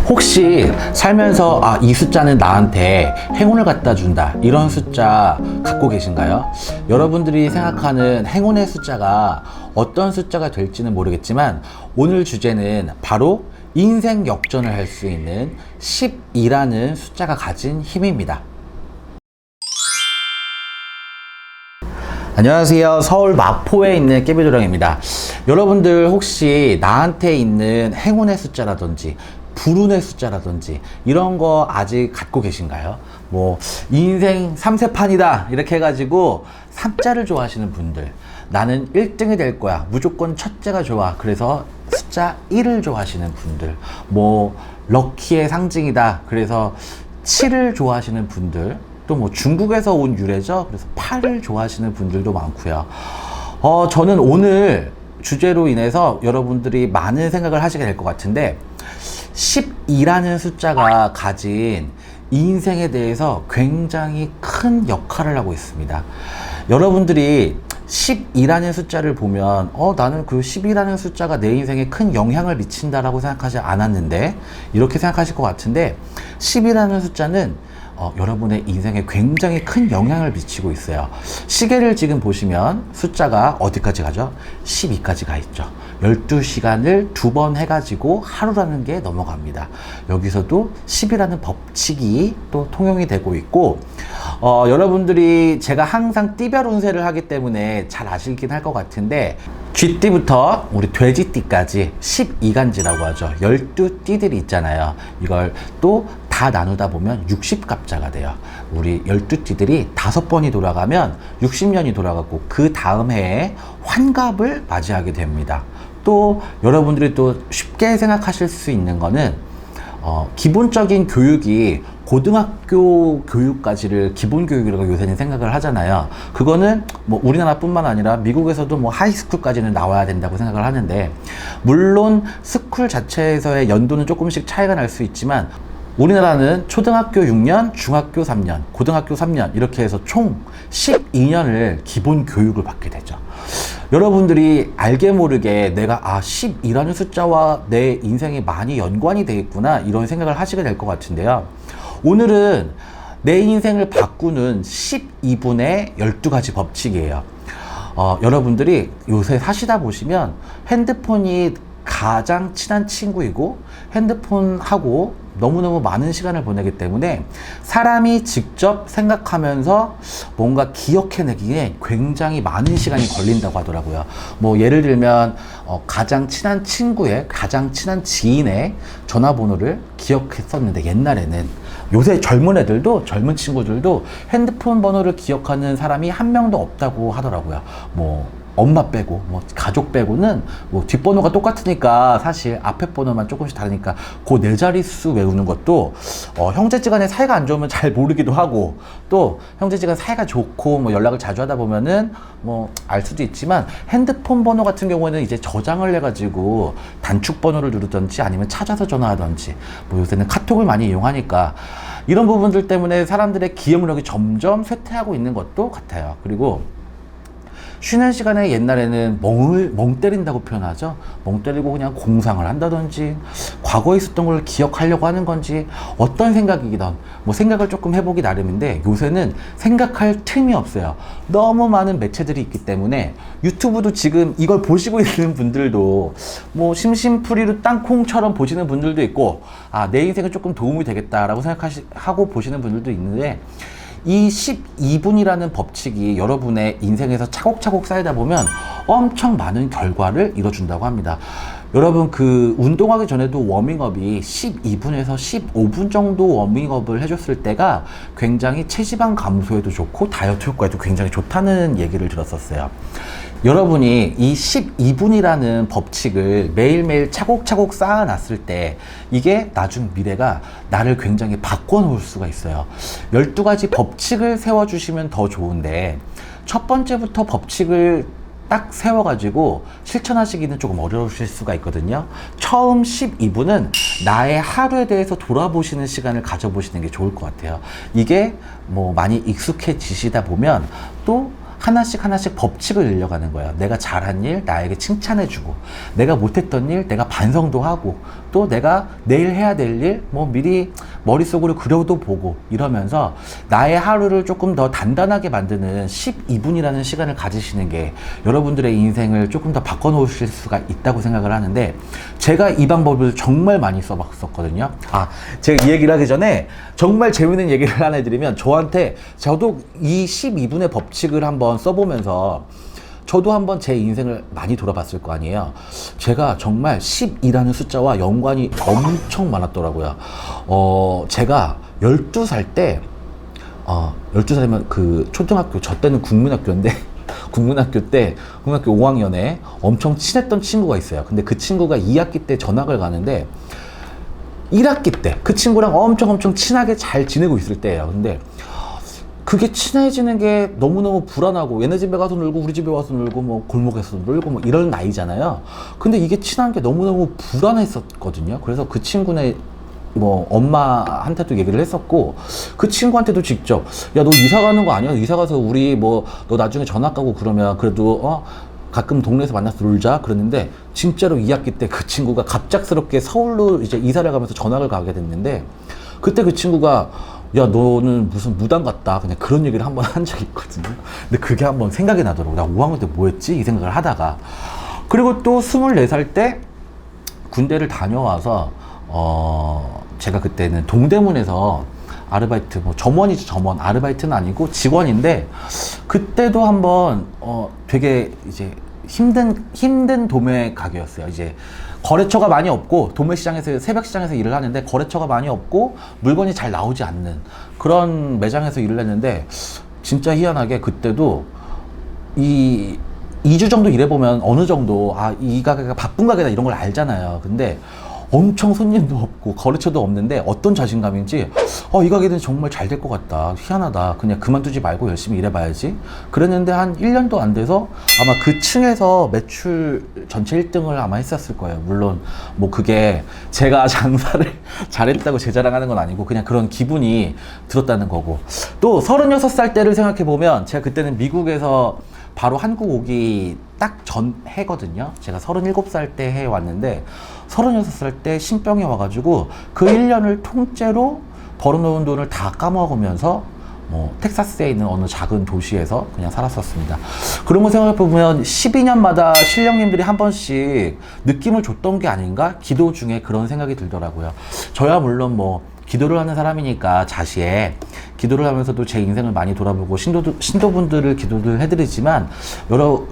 혹시 살면서 이 숫자는 나한테 행운을 갖다 준다 이런 숫자 갖고 계신가요? 여러분들이 생각하는 행운의 숫자가 어떤 숫자가 될지는 모르겠지만 오늘 주제는 바로 인생 역전을 할 수 있는 12라는 숫자가 가진 힘입니다. 안녕하세요. 서울 마포에 있는 깨비도령입니다. 여러분들 혹시 나한테 있는 행운의 숫자라든지 불운의 숫자라든지 이런 거 아직 갖고 계신가요? 뭐 인생 3세판이다 이렇게 해가지고 3자를 좋아하시는 분들, 나는 1등이 될 거야, 무조건 첫째가 좋아, 그래서 숫자 1을 좋아하시는 분들, 뭐 럭키의 상징이다 그래서 7을 좋아하시는 분들, 또 뭐 중국에서 온 유래죠. 그래서 8을 좋아하시는 분들도 많고요. 저는 오늘 주제로 인해서 여러분들이 많은 생각을 하시게 될 것 같은데 12라는 숫자가 가진 인생에 대해서 굉장히 큰 역할을 하고 있습니다. 여러분들이 12라는 숫자를 보면 나는 그 12라는 숫자가 내 인생에 큰 영향을 미친다라고 생각하지 않았는데 이렇게 생각하실 것 같은데 10이라는 숫자는 여러분의 인생에 굉장히 큰 영향을 미치고 있어요. 시계를 지금 보시면 숫자가 어디까지 가죠? 12까지 가 있죠. 12시간을 2번 해가지고 하루라는 게 넘어갑니다. 여기서도 10이라는 법칙이 또 통용이 되고 있고, 여러분들이 제가 항상 띠별 운세를 하기 때문에 잘 아시긴 할 것 같은데 쥐띠부터 우리 돼지띠까지 12간지라고 하죠. 12띠들이 있잖아요. 이걸 또 다 나누다 보면 60갑자가 돼요. 우리 12띠들이 5번이 돌아가면 60년이 돌아가고 그 다음 해에 환갑을 맞이하게 됩니다. 또 여러분들이 또 쉽게 생각하실 수 있는 거는 기본적인 교육이 고등학교 교육까지를 기본 교육이라고 요새는 생각을 하잖아요. 그거는 뭐 우리나라뿐만 아니라 미국에서도 뭐 하이스쿨까지는 나와야 된다고 생각을 하는데, 물론 스쿨 자체에서의 연도는 조금씩 차이가 날 수 있지만 우리나라는 초등학교 6년, 중학교 3년, 고등학교 3년 이렇게 해서 총 12년을 기본 교육을 받게 되죠. 여러분들이 알게 모르게 내가 12라는 숫자와 내 인생이 많이 연관이 돼 있구나 이런 생각을 하시게 될 것 같은데요. 오늘은 내 인생을 바꾸는 12분의 12가지 법칙이에요. 여러분들이 요새 사시다 보시면 핸드폰이 가장 친한 친구이고 핸드폰하고 너무너무 많은 시간을 보내기 때문에 사람이 직접 생각하면서 뭔가 기억해내기에 굉장히 많은 시간이 걸린다고 하더라고요. 뭐 예를 들면 가장 친한 친구의, 가장 친한 지인의 전화번호를 기억했었는데 옛날에는, 요새 젊은 애들도, 젊은 친구들도 핸드폰 번호를 기억하는 사람이 한 명도 없다고 하더라고요. 뭐 엄마 빼고, 뭐 가족 빼고는 뭐 뒷번호가 똑같으니까 사실 앞에 번호만 조금씩 다르니까 그 네 자릿수 외우는 것도 형제지간에 사이가 안 좋으면 잘 모르기도 하고, 또 형제지간 사이가 좋고 뭐 연락을 자주 하다 보면은 뭐 알 수도 있지만 핸드폰 번호 같은 경우에는 이제 저장을 해가지고 단축 번호를 누르든지 아니면 찾아서 전화하든지, 뭐 요새는 카톡을 많이 이용하니까 이런 부분들 때문에 사람들의 기억력이 점점 쇠퇴하고 있는 것도 같아요. 그리고 쉬는 시간에 옛날에는 멍 때린다고 표현하죠. 멍 때리고 그냥 공상을 한다든지 과거에 있었던 걸 기억하려고 하는 건지 어떤 생각이든 뭐 생각을 조금 해보기 나름인데, 요새는 생각할 틈이 없어요. 너무 많은 매체들이 있기 때문에 유튜브도 지금 이걸 보시고 있는 분들도 뭐 심심풀이로 땅콩처럼 보시는 분들도 있고, 내 인생에 조금 도움이 되겠다라고 생각하고 보시는 분들도 있는데, 이 12분이라는 법칙이 여러분의 인생에서 차곡차곡 쌓이다 보면 엄청 많은 결과를 이뤄준다고 합니다. 여러분, 그 운동하기 전에도 워밍업이 12분에서 15분 정도 워밍업을 해줬을 때가 굉장히 체지방 감소에도 좋고 다이어트 효과에도 굉장히 좋다는 얘기를 들었었어요. 여러분이 이 12분이라는 법칙을 매일매일 차곡차곡 쌓아놨을 때 이게 나중 미래가 나를 굉장히 바꿔놓을 수가 있어요. 12가지 법칙을 세워주시면 더 좋은데, 첫 번째부터 법칙을 딱 세워가지고 실천하시기는 조금 어려우실 수가 있거든요. 처음 12분은 나의 하루에 대해서 돌아보시는 시간을 가져보시는 게 좋을 것 같아요. 이게 뭐 많이 익숙해지시다 보면 또 하나씩 하나씩 법칙을 늘려가는 거예요. 내가 잘한 일 나에게 칭찬해주고, 내가 못했던 일 내가 반성도 하고, 또 내가 내일 해야 될 일 뭐 미리 머릿속으로 그려도 보고, 이러면서 나의 하루를 조금 더 단단하게 만드는 12분이라는 시간을 가지시는 게 여러분들의 인생을 조금 더 바꿔놓으실 수가 있다고 생각을 하는데, 제가 이 방법을 정말 많이 써봤었거든요. 제가 이 얘기를 하기 전에 정말 재밌는 얘기를 하나 해드리면, 저도 이 12분의 법칙을 한번 써보면서 저도 한번 제 인생을 많이 돌아봤을 거 아니에요. 제가 정말 10이라는 숫자와 연관이 엄청 많았더라고요. 제가 12살 때, 12살이면 그 초등학교, 저 때는 국민학교인데, 국민학교 5학년에 엄청 친했던 친구가 있어요. 근데 그 친구가 2학기 때 전학을 가는데, 1학기 때 그 친구랑 엄청 친하게 잘 지내고 있을 때예요. 근데 그게 친해지는 게 너무너무 불안하고, 얘네 집에 가서 놀고 우리 집에 와서 놀고 뭐 골목에서 놀고 뭐 이런 나이잖아요. 근데 이게 친한 게 너무너무 불안했었거든요. 그래서 그 친구네 뭐 엄마한테도 얘기를 했었고, 그 친구한테도 직접, 야 너 이사 가는 거 아니야? 이사 가서 우리 뭐 너 나중에 전학 가고 그러면 그래도 가끔 동네에서 만나서 놀자 그랬는데, 진짜로 2학기 때 그 친구가 갑작스럽게 서울로 이제 이사를 가면서 전학을 가게 됐는데, 그때 그 친구가 야 너는 무슨 무당 같다, 그냥 그런 얘기를 한번 한 적이 있거든요. 근데 그게 한번 생각이 나더라고. 나 5학년 때 뭐 했지? 이 생각을 하다가, 그리고 또 24살 때 군대를 다녀와서 제가 그때는 동대문에서 아르바이트, 뭐 점원이죠, 점원. 아르바이트는 아니고 직원인데, 그때도 한번 되게 이제 힘든 도매 가게였어요. 이제 거래처가 많이 없고, 도매시장에서, 새벽시장에서 일을 하는데 거래처가 많이 없고 물건이 잘 나오지 않는 그런 매장에서 일을 했는데, 진짜 희한하게 그때도 2주 정도 일해보면 어느 정도 이 가게가 바쁜 가게다 이런 걸 알잖아요. 근데 엄청 손님도 없고 거래처도 없는데 어떤 자신감인지, 이 가게는 정말 잘 될 것 같다, 희한하다, 그냥 그만두지 말고 열심히 일해봐야지 그랬는데, 한 1년도 안 돼서 아마 그 층에서 매출 전체 1등을 아마 했었을 거예요. 물론 뭐 그게 제가 장사를 잘했다고 제 자랑하는 건 아니고, 그냥 그런 기분이 들었다는 거고. 또 36살 때를 생각해보면, 제가 그때는 미국에서 바로 한국 오기 딱 전 해거든요. 제가 37살 때 해 왔는데, 36살 때 신병이 와가지고 그 1년을 통째로 벌어놓은 돈을 다 까먹으면서 텍사스에 있는 어느 작은 도시에서 그냥 살았었습니다. 그런 거 생각해보면 12년마다 신령님들이 한 번씩 느낌을 줬던 게 아닌가? 기도 중에 그런 생각이 들더라고요. 저야 물론 뭐 기도를 하는 사람이니까 자시에 기도를 하면서도 제 인생을 많이 돌아보고 신도분들을 기도를 해드리지만,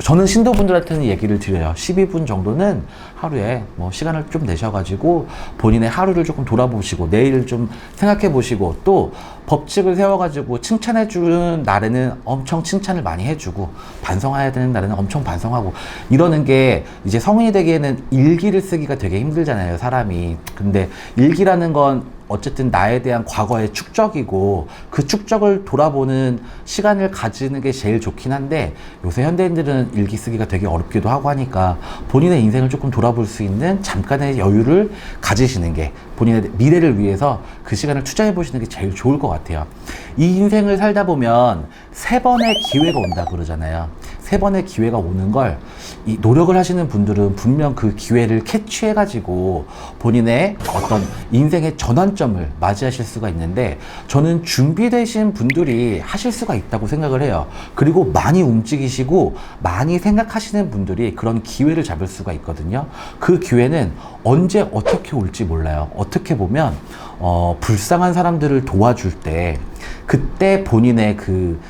저는 신도분들한테는 얘기를 드려요. 12분 정도는 하루에 뭐 시간을 좀 내셔가지고 본인의 하루를 조금 돌아보시고, 내일을 좀 생각해 보시고, 또 법칙을 세워가지고 칭찬해주는 날에는 엄청 칭찬을 많이 해주고, 반성해야 되는 날에는 엄청 반성하고, 이러는 게 이제 성인이 되기에는 일기를 쓰기가 되게 힘들잖아요, 사람이. 근데 일기라는 건 어쨌든 나에 대한 과거의 축적이고, 그 축적을 돌아보는 시간을 가지는 게 제일 좋긴 한데, 요새 현대인들은 일기 쓰기가 되게 어렵기도 하고 하니까 본인의 인생을 조금 돌아볼 수 있는 잠깐의 여유를 가지시는 게, 본인의 미래를 위해서 그 시간을 투자해 보시는 게 제일 좋을 것 같아요. 이 인생을 살다 보면 3번의 기회가 온다 그러잖아요. 3번의 기회가 오는 걸, 이 노력을 하시는 분들은 분명 그 기회를 캐치해가지고 본인의 어떤 인생의 전환점을 맞이하실 수가 있는데, 저는 준비되신 분들이 하실 수가 있다고 생각을 해요. 그리고 많이 움직이시고 많이 생각하시는 분들이 그런 기회를 잡을 수가 있거든요. 그 기회는 언제 어떻게 올지 몰라요. 어떻게 보면 불쌍한 사람들을 도와줄 때, 그때 본인의 그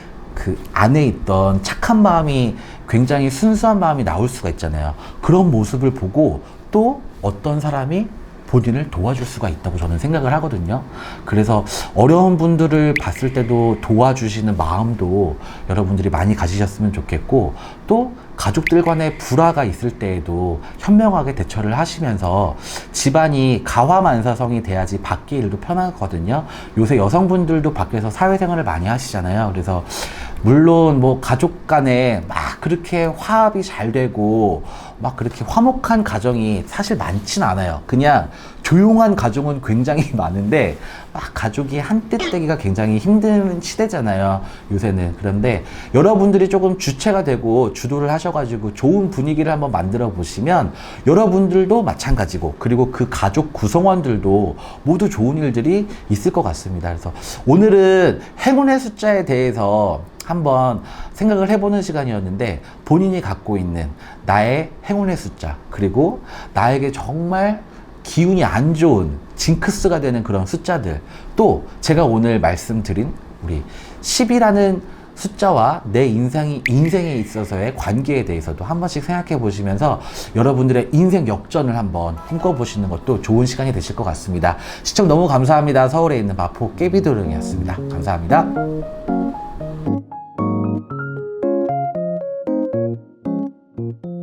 안에 있던 착한 마음이, 굉장히 순수한 마음이 나올 수가 있잖아요. 그런 모습을 보고 또 어떤 사람이 본인을 도와줄 수가 있다고 저는 생각을 하거든요. 그래서 어려운 분들을 봤을 때도 도와주시는 마음도 여러분들이 많이 가지셨으면 좋겠고, 또 가족들 간의 불화가 있을 때에도 현명하게 대처를 하시면서 집안이 가화만사성이 돼야지 밖의 일도 편하거든요. 요새 여성분들도 밖에서 사회생활을 많이 하시잖아요. 그래서 물론 뭐 가족 간에 막 그렇게 화합이 잘 되고 막 그렇게 화목한 가정이 사실 많진 않아요. 그냥 조용한 가족은 굉장히 많은데 막 가족이 한뜻 되기가 굉장히 힘든 시대잖아요, 요새는. 그런데 여러분들이 조금 주체가 되고 주도를 하셔가지고 좋은 분위기를 한번 만들어 보시면 여러분들도 마찬가지고, 그리고 그 가족 구성원들도 모두 좋은 일들이 있을 것 같습니다. 그래서 오늘은 행운의 숫자에 대해서 한번 생각을 해보는 시간이었는데, 본인이 갖고 있는 나의 행운의 숫자, 그리고 나에게 정말 기운이 안 좋은 징크스가 되는 그런 숫자들, 또 제가 오늘 말씀드린 우리 10이라는 숫자와 내 인생에 있어서의 관계에 대해서도 한 번씩 생각해 보시면서 여러분들의 인생 역전을 한번 꿈꿔보시는 것도 좋은 시간이 되실 것 같습니다. 시청 너무 감사합니다. 서울에 있는 마포 깨비도령이었습니다. 감사합니다.